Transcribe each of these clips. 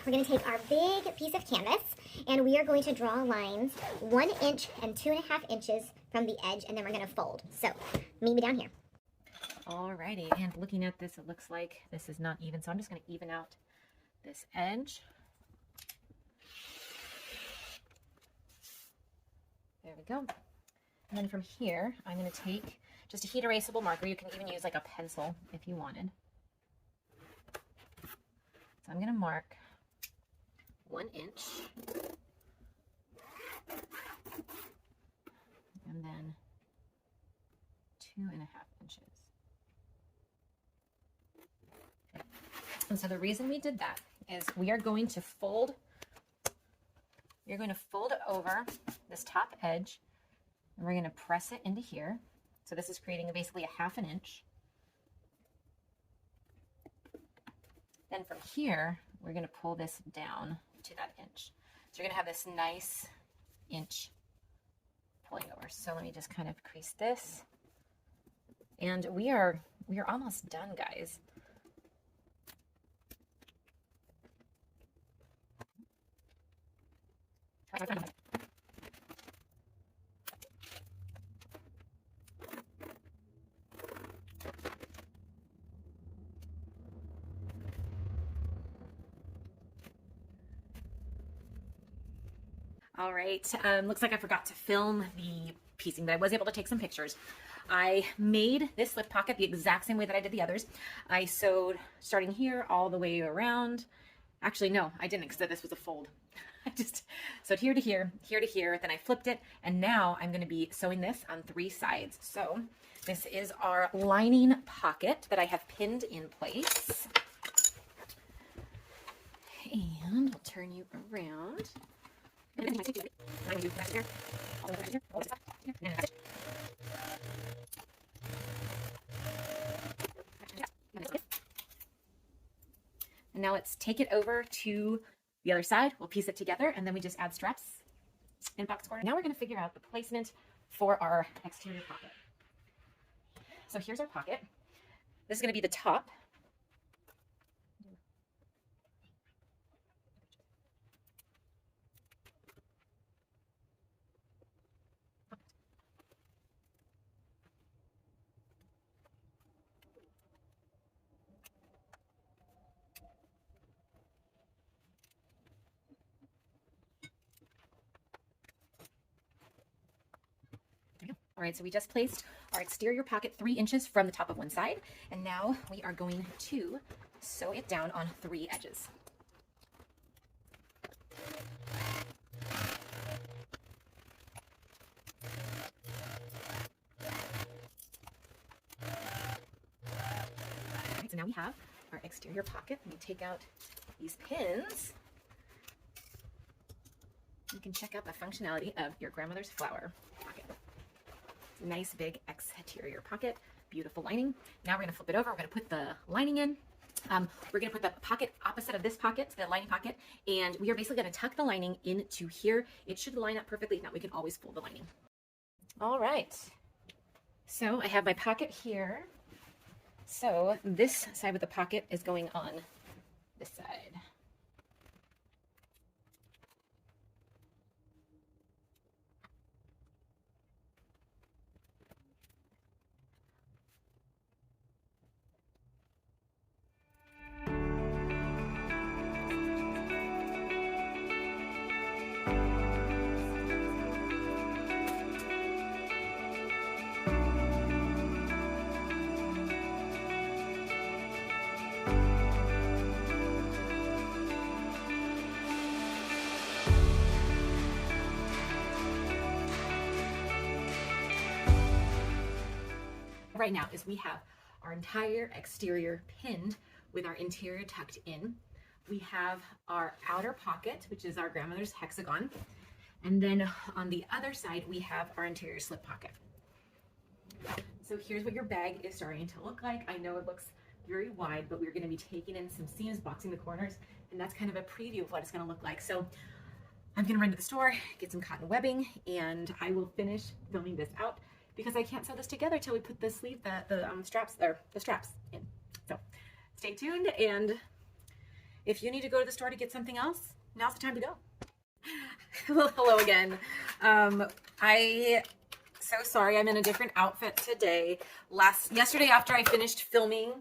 we're going to take our big piece of canvas and we are going to draw lines 1 inch and 2.5 inches from the edge, and then we're going to fold. So meet me down here. Alrighty, and looking at this, it looks like this is not even, so I'm just going to even out this edge. There we go. And then from here, I'm going to take just a heat erasable marker. You can even use like a pencil if you wanted. So I'm going to mark 1 inch. And then 2.5 inches. And so the reason we did that is we are going to fold, you're going to fold over this top edge, and we're going to press it into here. So this is creating basically a 1/2 inch. Then from here, we're going to pull this down to that inch. So you're going to have this nice inch pulling over. So let me just kind of crease this. And we are almost done, guys. All right, looks like I forgot to film the piecing, but I was able to take some pictures. I made this slip pocket the exact same way that I did the others. I sewed starting here all the way around. Actually, no, I didn't, because this was a fold. I just sewed here to here, here to here, then I flipped it, and now I'm going to be sewing this on 3 sides. So this is our lining pocket that I have pinned in place. And I'll turn you around. And now let's take it over to the other side. We'll piece it together, and then we just add straps in box corner. Now we're going to figure out the placement for our exterior pocket. So here's our pocket. This is going to be the top. All right, so we just placed our exterior pocket 3 inches from the top of one side, and now we are going to sew it down on 3 edges. All right, so now we have our exterior pocket. Let me take out these pins. You can check out the functionality of your grandmother's flower pocket. Nice big exterior pocket, beautiful lining. Now we're going to flip it over. We're going to put the lining in. We're going to put the pocket opposite of this pocket, the lining pocket, and we are basically going to tuck the lining into here. It should line up perfectly. If not, we can always fold the lining. All right. So I have my pocket here. So this side of the pocket is going on this side. Right now is we have our entire exterior pinned with our interior tucked in. We have our outer pocket, which is our grandmother's hexagon. And then on the other side, we have our interior slip pocket. So here's what your bag is starting to look like. I know it looks very wide, but we're going to be taking in some seams, boxing the corners, and that's kind of a preview of what it's going to look like. So I'm going to run to the store, get some cotton webbing, and I will finish filming this out, because I can't sew this together till we put the sleeve, the straps in. So stay tuned, and if you need to go to the store to get something else, now's the time to go. Well, hello again. So sorry, I'm in a different outfit today. Yesterday after I finished filming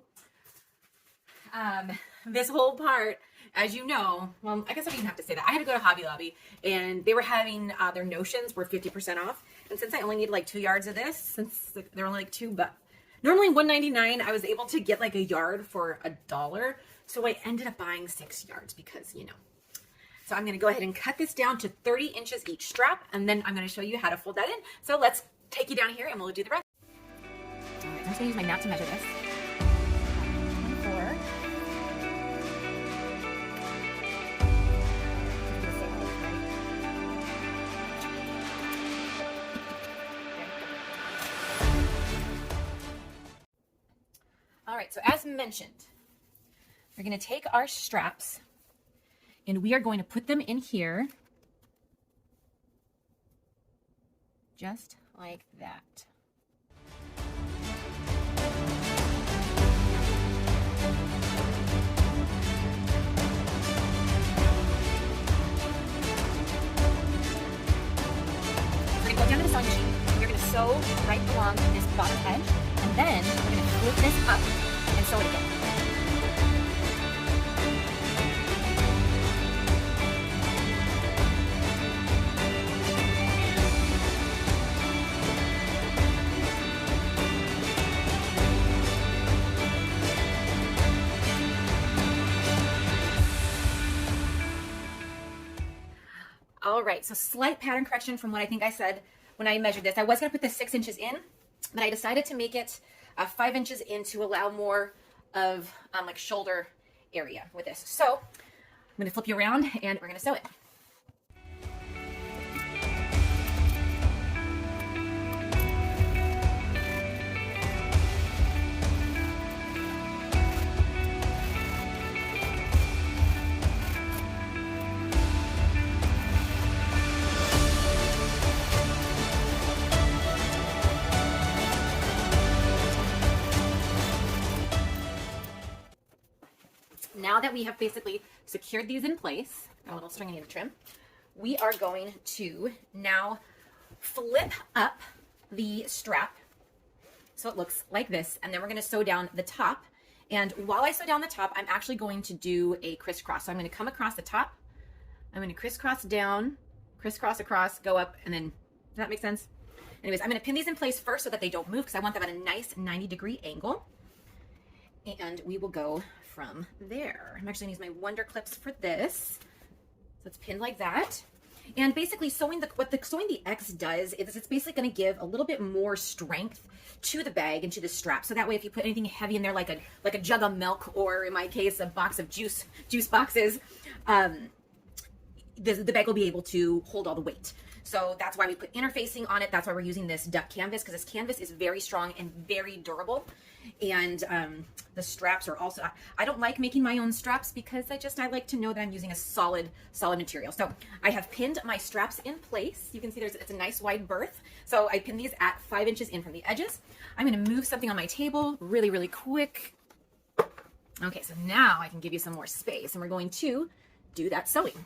this whole part, as you know, well, I guess I don't even have to say that. I had to go to Hobby Lobby, and they were having their notions were 50% off. And since I only need like 2 yards of this, since they're only like $2, normally $1.99, I was able to get like a yard for $1. So I ended up buying 6 yards because, you know. So I'm going to go ahead and cut this down to 30 inches each strap, and then I'm going to show you how to fold that in. So let's take you down here and we'll do the rest. All right, I'm just going to use my map to measure this. 24. All right, so as mentioned, we're going to take our straps and we are going to put them in here just like that. We're going to go down to the sewing machine. We're going to sew right along this bottom edge, and then we're going to flip this up and sew it again. All right, so slight pattern correction from what I think I said when I measured this. I was going to put this 6 inches in, but I decided to make it 5 inches in to allow more of like shoulder area with this. So I'm going to flip you around and we're going to sew it. Now that we have basically secured these in place, got a little string I need to trim, we are going to now flip up the strap so it looks like this, and then we're going to sew down the top. And while I sew down the top, I'm actually going to do a crisscross. So I'm going to come across the top, I'm going to crisscross down, crisscross across, go up, and then, does that make sense? Anyways, I'm going to pin these in place first so that they don't move because I want them at a nice 90-degree angle. And we will go from there. I'm actually going to use my Wonder Clips for this. So it's pinned like that. And basically sewing what the sewing the X does is it's basically going to give a little bit more strength to the bag and to the strap. So that way if you put anything heavy in there like a jug of milk, or in my case a box of juice boxes, the bag will be able to hold all the weight. So that's why we put interfacing on it. That's why we're using this duck canvas, because this canvas is very strong and very durable. And the straps are also, I don't like making my own straps because I like to know that I'm using a solid material. So I have pinned my straps in place. You can see it's a nice wide berth. So I pinned these at 5 inches in from the edges. I'm going to move something on my table really, really quick. Okay, so now I can give you some more space, and we're going to do that sewing.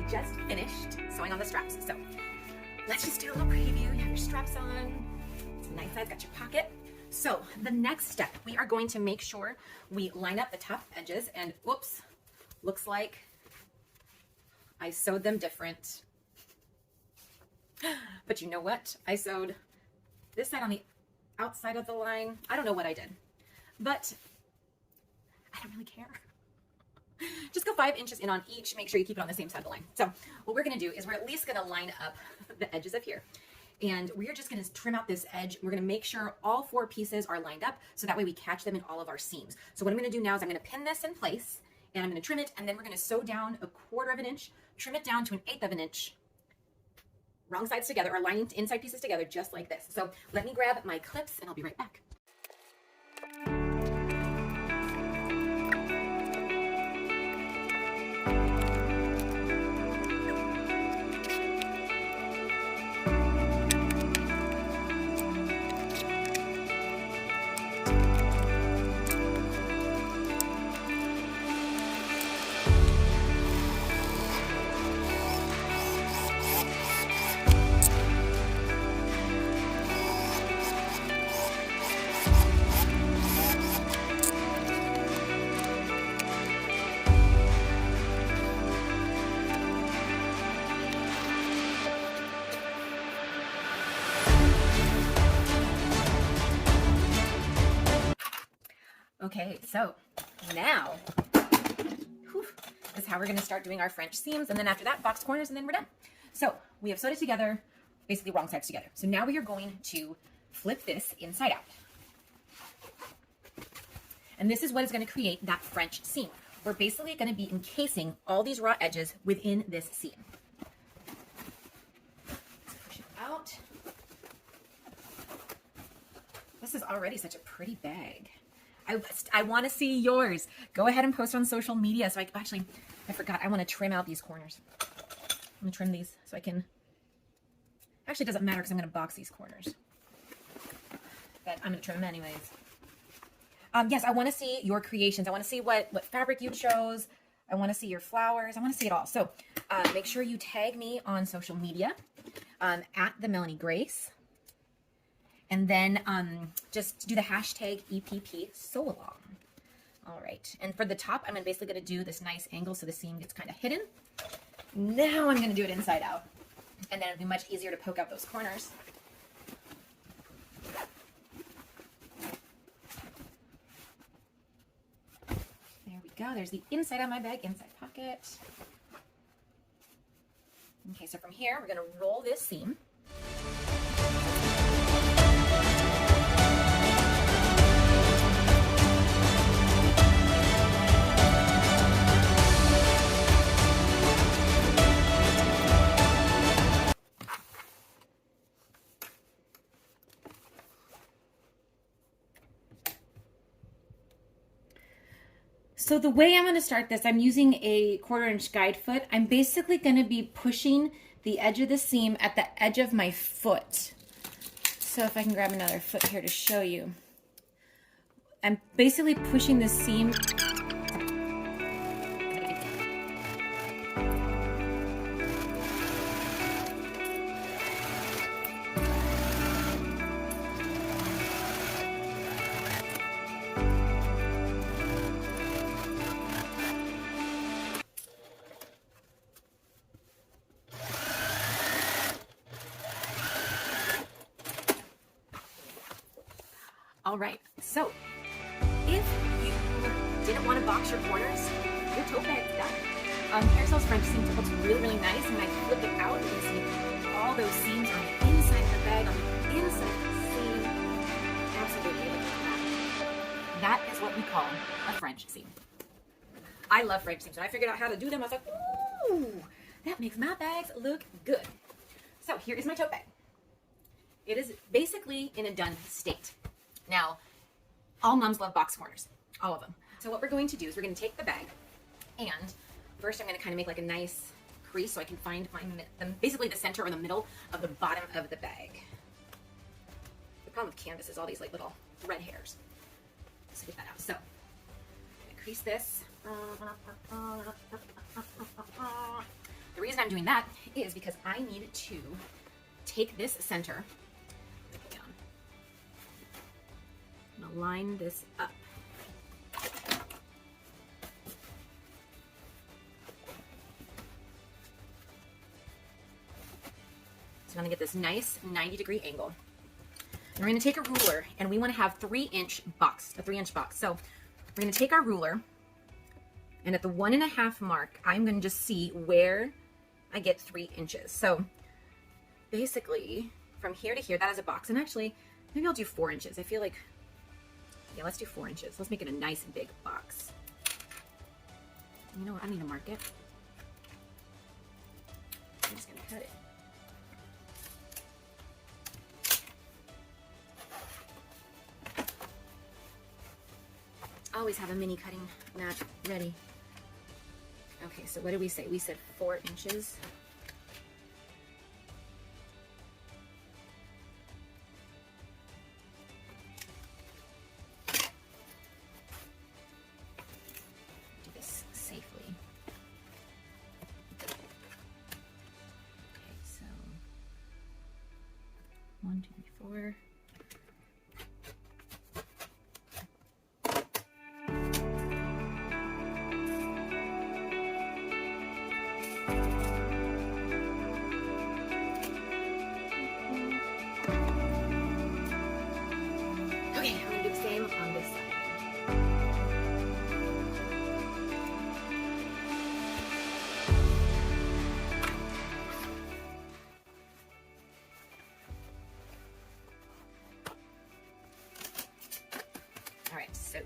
Just finished sewing on the straps. So let's just do a little preview. You have your straps on. It's a nice size, got your pocket. So the next step, we are going to make sure we line up the top edges, and whoops, looks like I sewed them different. But you know what? I sewed this side on the outside of the line. I don't know what I did, but I don't really care. Just go 5 inches in on each. Make sure you keep it on the same side of the line. So what we're going to do is we're at least going to line up the edges of here. And we're just gonna trim out this edge. We're gonna make sure all 4 pieces are lined up so that way we catch them in all of our seams. So what I'm gonna do now is I'm gonna pin this in place and I'm gonna trim it, and then we're gonna sew down 1/4 of an inch, trim it down to 1/8 of an inch, wrong sides together, or lining inside pieces together just like this. So let me grab my clips and I'll be right back. Okay, so now, this is how we're gonna start doing our French seams, and then after that, box corners, and then we're done. So we have sewed it together, basically wrong sides together. So now we are going to flip this inside out. And this is what is gonna create that French seam. We're basically gonna be encasing all these raw edges within this seam. Let's push it out. This is already such a pretty bag. I want to see yours. Go ahead and post on social media. So I forgot. I want to trim out these corners. I'm going to trim these so I can, actually it doesn't matter because I'm going to box these corners. But I'm going to trim them anyways. Yes, I want to see your creations. I want to see what fabric you chose. I want to see your flowers. I want to see it all. So make sure you tag me on social media at the Melanie Grace. And then just do the hashtag EPP sew along. All right. And for the top, I'm basically going to do this nice angle so the seam gets kind of hidden. Now I'm going to do it inside out. And then it'll be much easier to poke out those corners. There we go. There's the inside of my bag, inside pocket. Okay, so from here, we're going to roll this seam. So the way I'm going to start this, I'm using a 1/4 inch guide foot. I'm basically going to be pushing the edge of the seam at the edge of my foot. So if I can grab another foot here to show you. I'm basically pushing the seam. All right, so if you didn't want to box your corners, your tote bag's done. Carousel's French seam looks really, really nice, and when I flip it out, you can see all those seams on the inside of the bag, on the inside of the seam. Absolutely, look at that. That is what we call a French seam. I love French seams. When I figured out how to do them, I was like, ooh, that makes my bags look good. So here is my tote bag. It is basically in a done state. Now, all moms love box corners, all of them. So what we're going to do is we're going to take the bag, and first I'm going to kind of make like a nice crease so I can find basically the center or the middle of the bottom of the bag. The problem with canvas is all these like little red hairs. Let's get that out. So I'm going to crease this. The reason I'm doing that is because I need to take this center and line this up. So I'm going to get this nice 90-degree angle. And we're going to take a ruler, and we want to have a 3-inch box. So we're going to take our ruler, and at the 1.5 mark, I'm going to just see where I get 3 inches. So basically, from here to here, that is a box. And actually, maybe I'll do 4 inches. I feel like, yeah, let's do 4 inches. Let's make it a nice big box. You know what? I need to mark it. I'm just gonna cut it. Always have a mini cutting mat ready. Okay, so what did we say? We said 4 inches. Do this safely. Okay, so 1, 2, 3, 4. Okay, I'm gonna do the same on this side. All right, so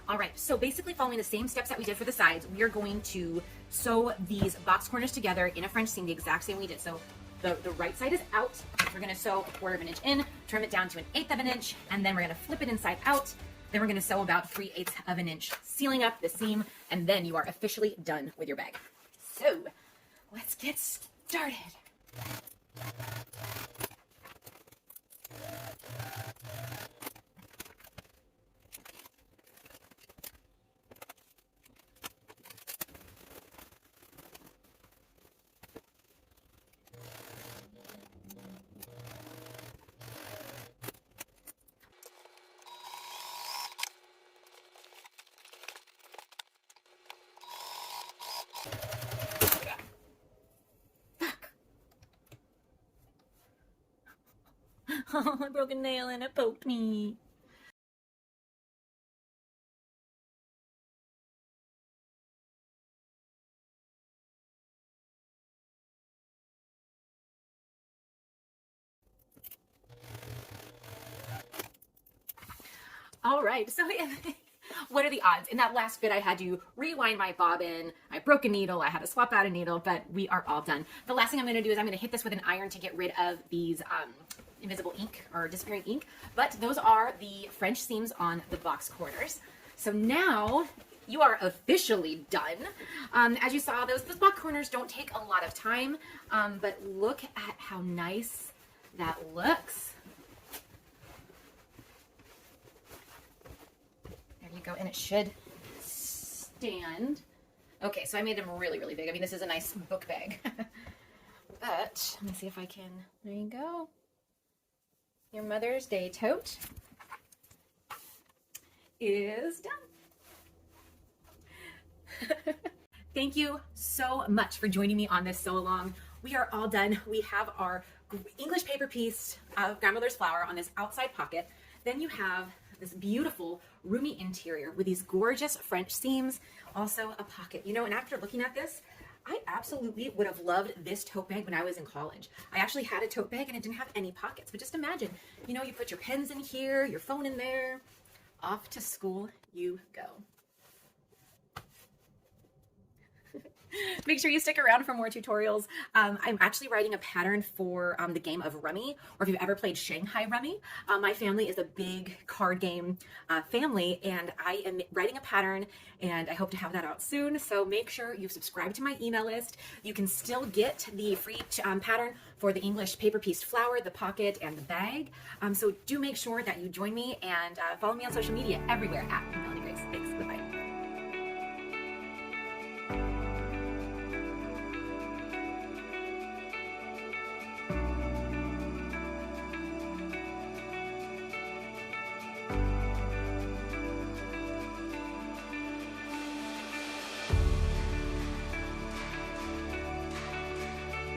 all right, so basically following the same steps that we did for the sides, we are going to sew these box corners together in a French seam the exact same we did. So the right side is out. We're gonna sew 1/4 inch in, trim it down to 1/8 inch, and then we're gonna flip it inside out. Then we're gonna sew about 3/8 inch, sealing up the seam, and then you are officially done with your bag. So let's get started. Oh, I broke a nail and it poked me. All right, so what are the odds? In that last bit, I had to rewind my bobbin. I broke a needle. I had to swap out a needle, but we are all done. The last thing I'm going to do is I'm going to hit this with an iron to get rid of these invisible ink or disappearing ink. But those are the French seams on the box corners. So now you are officially done. As you saw, those box corners don't take a lot of time, but look at how nice that looks. There you go, and it should stand. Okay, so I made them really, really big. I mean, this is a nice book bag. But let me see if I can. There you go. Your Mother's Day tote is done. Thank you so much for joining me on this sew along. We are all done. We have our English paper piece of grandmother's flower on this outside pocket. Then you have this beautiful roomy interior with these gorgeous French seams, also a pocket. You know, and after looking at this, I absolutely would have loved this tote bag when I was in college. I actually had a tote bag and it didn't have any pockets, but just imagine, you know, you put your pens in here, your phone in there, off to school you go. Make sure you stick around for more tutorials. I'm actually writing a pattern for the game of Rummy, or if you've ever played Shanghai Rummy. My family is a big card game family, and I am writing a pattern, and I hope to have that out soon. So make sure you subscribe to my email list. You can still get the free pattern for the English paper pieced flower, the pocket, and the bag. So do make sure that you join me and follow me on social media everywhere at